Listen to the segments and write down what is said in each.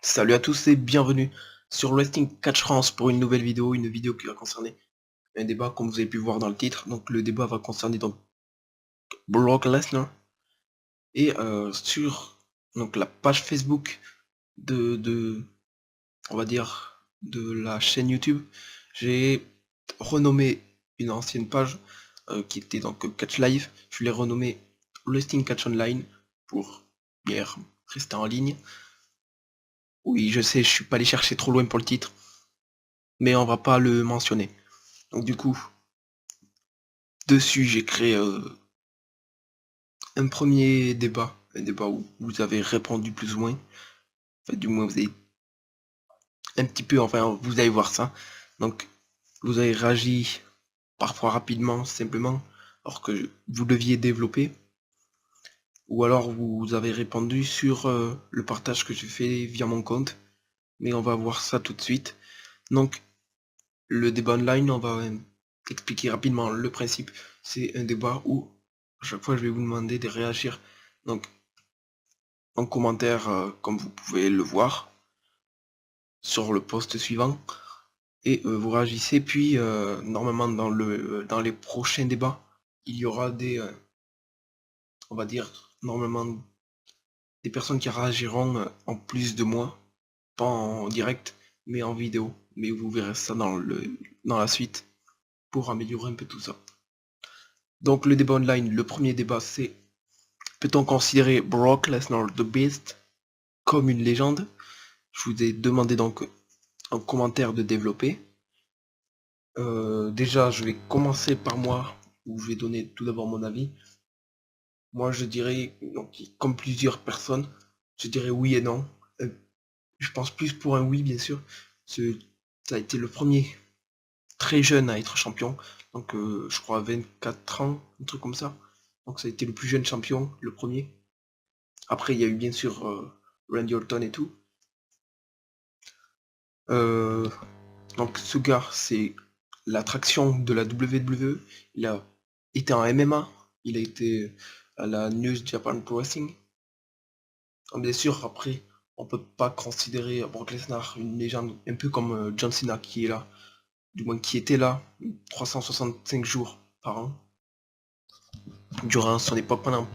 Salut à tous et bienvenue sur Wrestling Catch France pour une nouvelle vidéo, qui va concerner un débat comme vous avez pu voir dans le titre. Donc le débat va concerner donc Brock Lesnar et sur donc la page Facebook de on va dire de la chaîne YouTube, j'ai renommé une ancienne page qui était donc Catch Live, je l'ai renommé Wrestling Catch Online pour bien rester en ligne. Oui, je sais, je suis pas allé chercher trop loin pour le titre, mais on va pas le mentionner. Donc du coup, dessus j'ai créé un premier débat, où vous avez répondu plus ou moins. Enfin, du moins vous avez un petit peu, enfin vous allez voir ça. Donc vous avez réagi parfois rapidement, simplement, alors que vous deviez développer. Ou alors vous avez répondu sur le partage que j'ai fait via mon compte. Mais on va voir ça tout de suite. Donc le débat online, on va expliquer rapidement le principe. C'est un débat où à chaque fois je vais vous demander de réagir. Donc en commentaire, comme vous pouvez le voir sur le post suivant, et vous réagissez. Puis normalement dans les prochains débats, il y aura des on va dire normalement des personnes qui réagiront en plus de moi, pas en direct mais en vidéo, mais vous verrez ça dans la suite pour améliorer un peu tout ça. Donc le débat online, le premier débat, c'est: peut-on considérer Brock Lesnar The Beast comme une légende? Je vous ai demandé donc en commentaire de développer. Déjà, je vais commencer par moi, où je vais donner tout d'abord mon avis. Moi, je dirais, donc, comme plusieurs personnes, je dirais oui et non. Euh, je pense plus pour un oui, bien sûr. Ça a été le premier très jeune à être champion. Donc, je crois 24 ans, un truc comme ça. Donc, ça a été le plus jeune champion, le premier. Après, il y a eu bien sûr Randy Orton et tout. Euh, donc, ce gars, c'est l'attraction de la WWE. Il a été en MMA, il a été à la New Japan Pro Wrestling. Bien sûr, après, on peut pas considérer Brock Lesnar une légende, un peu comme John Cena qui est là, du moins qui était là 365 jours par an, durant son époque pendant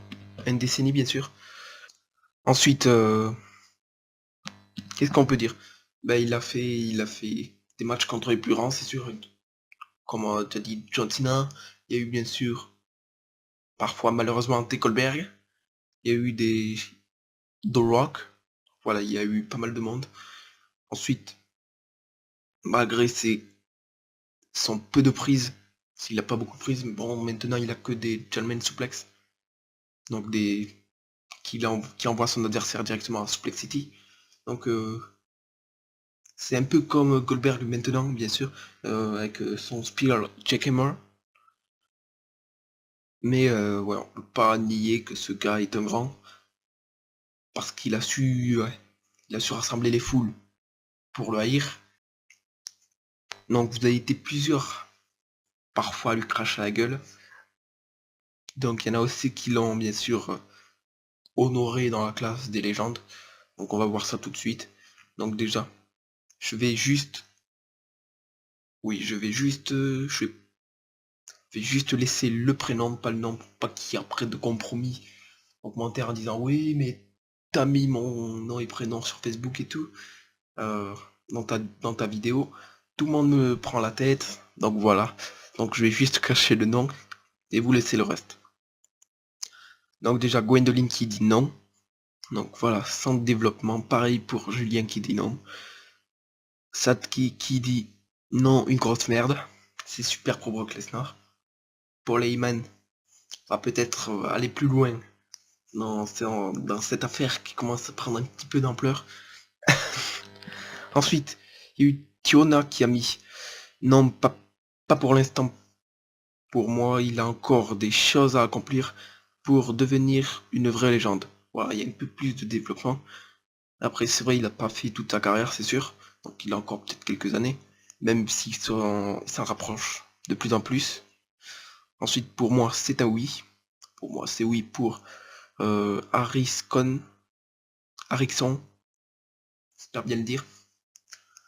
une décennie bien sûr. Ensuite, qu'est-ce qu'on peut dire? Ben, il a fait des matchs contre les plus grands, c'est sûr. Comme tu as dit, John Cena. Il y a eu bien sûr, parfois malheureusement, T. Colberg. Il y a eu des The Rock. Voilà, il y a eu pas mal de monde. Ensuite, malgré son peu de prises, s'il a pas beaucoup de prises, bon, maintenant il a que des German suplex. Donc qui envoie son adversaire directement à Suplex City. Donc c'est un peu comme Goldberg maintenant, bien sûr, avec son Spear Jackhammer. Mais ouais, on peut pas nier que ce gars est un grand, parce qu'il a su, ouais, il a su rassembler les foules pour le haïr. Donc vous avez été plusieurs parfois à lui cracher à la gueule. Donc il y en a aussi qui l'ont bien sûr honoré dans la classe des légendes. Donc on va voir ça tout de suite. Donc déjà, je vais juste, oui, je vais juste laisser le prénom, pas le nom, pour pas qu'il y ait après de compromis en commentaire en disant oui, mais t'as mis mon nom et prénom sur Facebook et tout, euh, dans ta vidéo. Tout le monde me prend la tête, donc voilà. Donc je vais juste cacher le nom et vous laisser le reste. Donc déjà Gwendoline qui dit non. Donc voilà, sans développement. Pareil pour Julien qui dit non. Satki qui dit non, une grosse merde. C'est super pour Brock Lesnar. Pour Leyman, va peut-être aller plus loin dans cette affaire qui commence à prendre un petit peu d'ampleur. Ensuite, il y a eu Tiona qui a mis non, pas pour l'instant. Pour moi, il a encore des choses à accomplir pour devenir une vraie légende. Voilà, il y a un peu plus de développement. Après, c'est vrai, il n'a pas fait toute sa carrière, c'est sûr. Donc il a encore peut-être quelques années, même s'il s'en rapproche de plus en plus. Ensuite, pour moi, c'est un oui. Pour moi, c'est oui pour Harrison. j'espère bien le dire.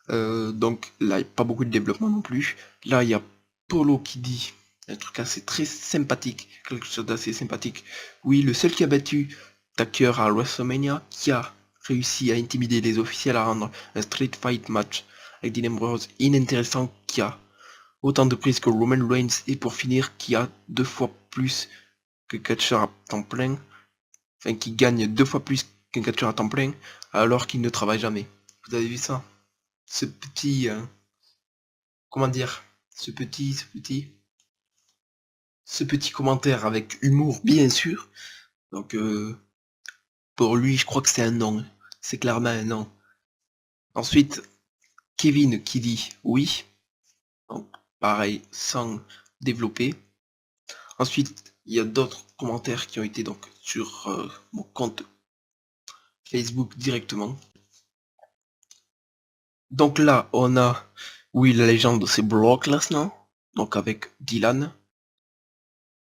Donc là, il n'y a pas beaucoup de développement non plus. Là, il y a Polo qui dit un truc assez très sympathique, quelque chose d'assez sympathique. Oui, le seul qui a battu Taker à WrestleMania, qui a réussi à intimider les officiels à rendre un street fight match avec Dean Ambrose inintéressant, qui a autant de prises que Roman Reigns, et pour finir, qui a 2 fois plus que catcheur à temps plein, enfin qui gagne 2 fois plus qu'un catcheur à temps plein, alors qu'il ne travaille jamais. Vous avez vu ça? Ce petit, comment dire, ce petit commentaire avec humour, bien sûr. Donc, pour lui, je crois que c'est un non. C'est clairement un non. Ensuite, Kevin qui dit oui. Donc, pareil, sans développer. Ensuite, il y a d'autres commentaires qui ont été donc sur mon compte Facebook directement. Donc là, on a, oui, la légende, c'est Brock Lesnar, donc avec Dylan.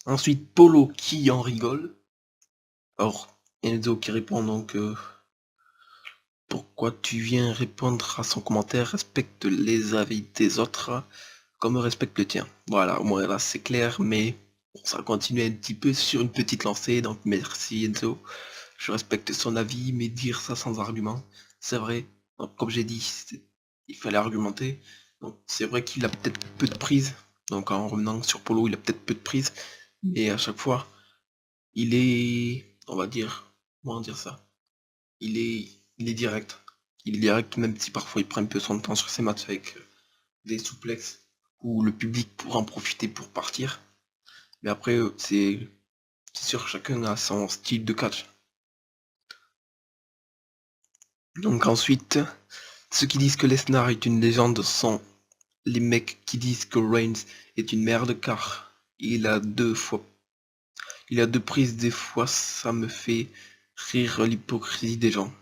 Ensuite, Polo qui en rigole. Alors, Enzo qui répond donc pourquoi tu viens répondre à son commentaire, respecte les avis des autres comme respecte le tien. Voilà, au moins là c'est clair, mais bon, ça continue un petit peu sur une petite lancée, donc merci Enzo. Je respecte son avis, mais dire ça sans argument, c'est vrai. Donc, comme j'ai dit, il fallait argumenter. Donc c'est vrai qu'il a peut-être peu de prise. Donc en revenant sur Polo, il a peut-être peu de prise, mais à chaque fois, il est, on va dire, comment dire ça, il est, il est direct. Il est direct, même si parfois il prend un peu son temps sur ses matchs avec des souplexes où le public pourra en profiter pour partir. Mais après, c'est sûr, chacun a son style de catch. Donc ensuite, ceux qui disent que Lesnar est une légende sont les mecs qui disent que Reigns est une merde, car il a 2 fois. Il a 2 prises, des fois ça me fait rire l'hypocrisie des gens.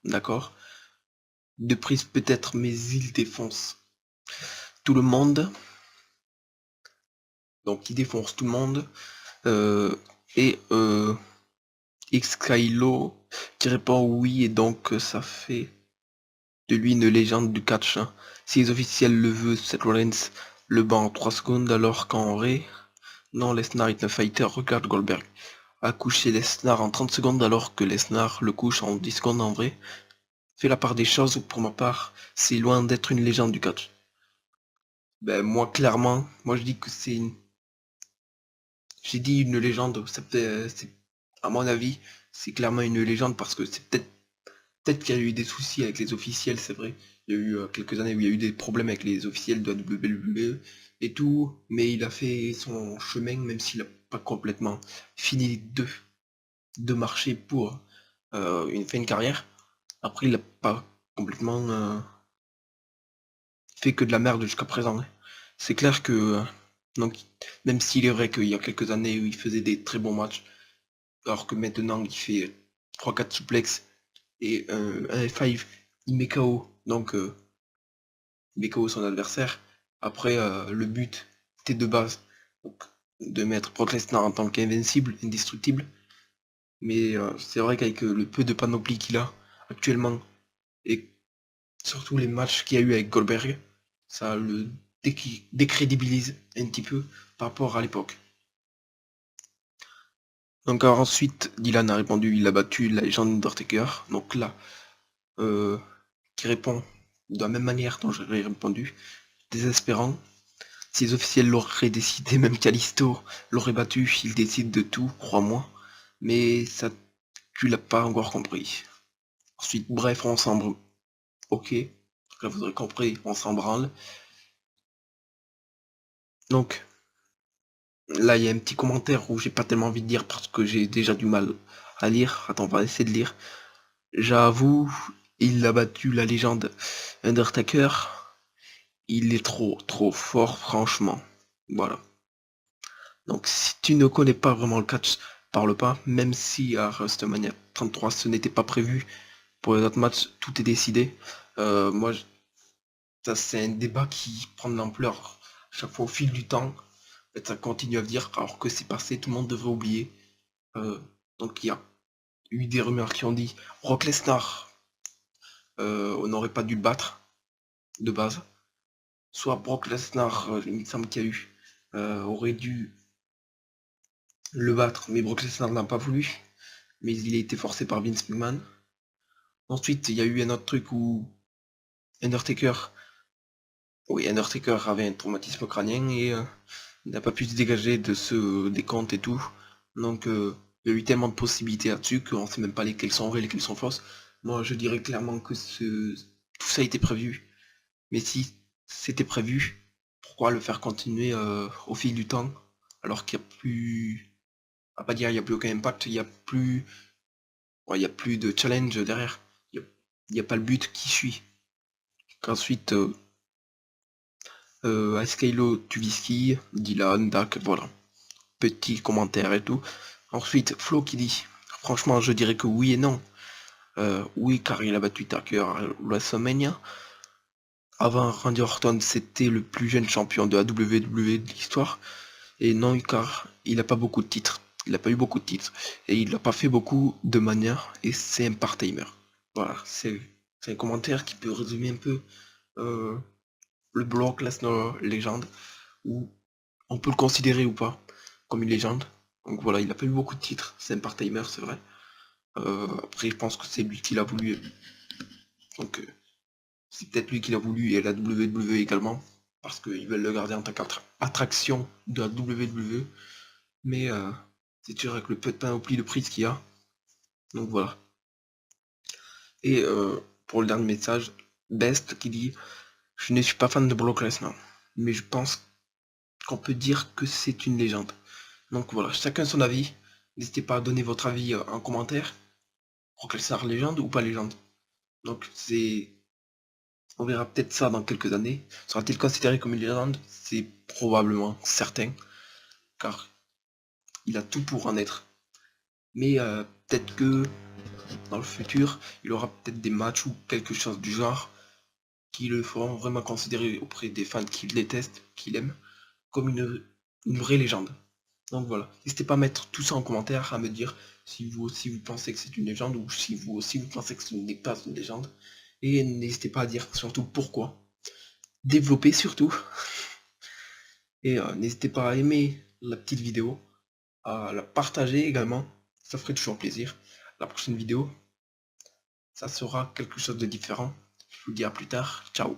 D'accord? 2 prises peut-être, mais il défonce tout le monde. Donc il défonce tout le monde. Et Xkylo qui répond oui, et donc ça fait de lui une légende du catch, hein. Si les officiels le veulent, Seth Rollins le bat en 3 secondes, alors qu'en vrai, non, Lesnar est un fighter. Regarde Goldberg a couché Lesnar en 30 secondes, alors que Lesnar le couche en 10 secondes en vrai. Fait la part des choses, pour ma part, c'est loin d'être une légende du catch. Ben moi clairement, moi je dis que c'est une... J'ai dit une légende, c'est à mon avis, c'est clairement une légende parce que c'est peut-être qu'il y a eu des soucis avec les officiels, c'est vrai. Il y a eu quelques années où il y a eu des problèmes avec les officiels de la WWE et tout, mais il a fait son chemin, même s'il n'a pas complètement fini de marcher pour une fin de carrière. Après, il n'a pas complètement fait que de la merde jusqu'à présent, hein. C'est clair que, donc, même s'il est vrai qu'il y a quelques années où il faisait des très bons matchs, alors que maintenant il fait 3-4 suplexes et un F5, il met KO. Donc, il met KO son adversaire. Après, le but était de base donc, de mettre Brock Lesnar en tant qu'invincible, indestructible. Mais c'est vrai qu'avec le peu de panoplie qu'il a actuellement, et surtout les matchs qu'il y a eu avec Goldberg, ça le décrédibilise un petit peu par rapport à l'époque. Donc ensuite, Dylan a répondu, il a battu la légende Undertaker. Donc là, qui répond de la même manière dont j'avais répondu, désespérant. Si les officiels l'auraient décidé, même Kalisto l'aurait battu, il décide de tout, crois-moi. Mais ça, tu l'as pas encore compris. Ensuite, bref, on s'en branle. Ok, là vous aurez compris, on s'en branle. Donc, là il y a un petit commentaire où j'ai pas tellement envie de lire parce que j'ai déjà du mal à lire. Attends, on va essayer de lire. J'avoue, il a battu la légende Undertaker. Il est trop fort, franchement. Voilà. Donc si tu ne connais pas vraiment le catch, parle pas, même si à WrestleMania 33 ce n'était pas prévu, pour les autres matchs tout est décidé. Moi, ça c'est un débat qui prend de l'ampleur chaque fois au fil du temps. En fait, ça continue à dire, alors que c'est passé, tout le monde devrait oublier. Donc il y a eu des rumeurs qui ont dit Brock Lesnar on n'aurait pas dû le battre de base. Soit Brock Lesnar, il me semble qu'il y a eu, aurait dû le battre, mais Brock Lesnar n'a pas voulu. Mais il a été forcé par Vince McMahon. Ensuite, il y a eu un autre truc où Undertaker, Undertaker avait un traumatisme crânien et n'a pas pu se dégager de des comptes et tout. Donc il y a eu tellement de possibilités là-dessus qu'on sait même pas lesquelles sont vraies, lesquelles sont fausses. Moi je dirais clairement que tout ça a été prévu. Mais si c'était prévu, pourquoi le faire continuer au fil du temps alors qu'il n'y a plus. À pas dire il n'y a plus aucun impact, il n'y a plus. Ouais, il y a plus de challenge derrière. Il n'y a pas le but qui suit. Qu'ensuite Askylo, Tuvisky, Dylan, Dak, voilà. Petit commentaire et tout. Ensuite, Flo qui dit, franchement, je dirais que oui et non. Oui, car il a battu Tucker à WrestleMania. Avant, Randy Orton, c'était le plus jeune champion de la WWE de l'histoire. Et non, car il n'a pas beaucoup de titres. Il n'a pas eu beaucoup de titres. Et il n'a pas fait beaucoup de manière. Et c'est un part-timer. Voilà, c'est un commentaire qui peut résumer un peu le Brock Lesnar légende. Où on peut le considérer ou pas comme une légende. Donc voilà, il a pas eu beaucoup de titres, c'est un part-timer, c'est vrai. Après, je pense que c'est lui qui l'a voulu. Donc c'est peut-être lui qui l'a voulu et la WWE également. Parce qu'ils veulent le garder en tant qu'attraction de la WWE. Mais c'est sûr avec le peu de panoplie de prises qu'il y a. Donc voilà. Et pour le dernier message, Best qui dit je ne suis pas fan de Brock Lesnar, mais je pense qu'on peut dire que c'est une légende. Donc voilà, chacun son avis. N'hésitez pas à donner votre avis en commentaire. Brock Lesnar légende ou pas légende. Donc c'est. On verra peut-être ça dans quelques années. Sera-t-il considéré comme une légende? C'est probablement certain. Car il a tout pour en être. Mais peut-être que dans le futur, il aura peut-être des matchs ou quelque chose du genre qui le feront vraiment considérer auprès des fans qui le détestent, qui l'aiment, comme une vraie légende. Donc voilà, n'hésitez pas à mettre tout ça en commentaire, à me dire si vous aussi vous pensez que c'est une légende ou si vous aussi vous pensez que ce n'est pas une légende. Et n'hésitez pas à dire surtout pourquoi. Développez surtout. Et n'hésitez pas à aimer la petite vidéo, à la partager également. Ça ferait toujours plaisir. La prochaine vidéo, ça sera quelque chose de différent. Je vous dis à plus tard. Ciao.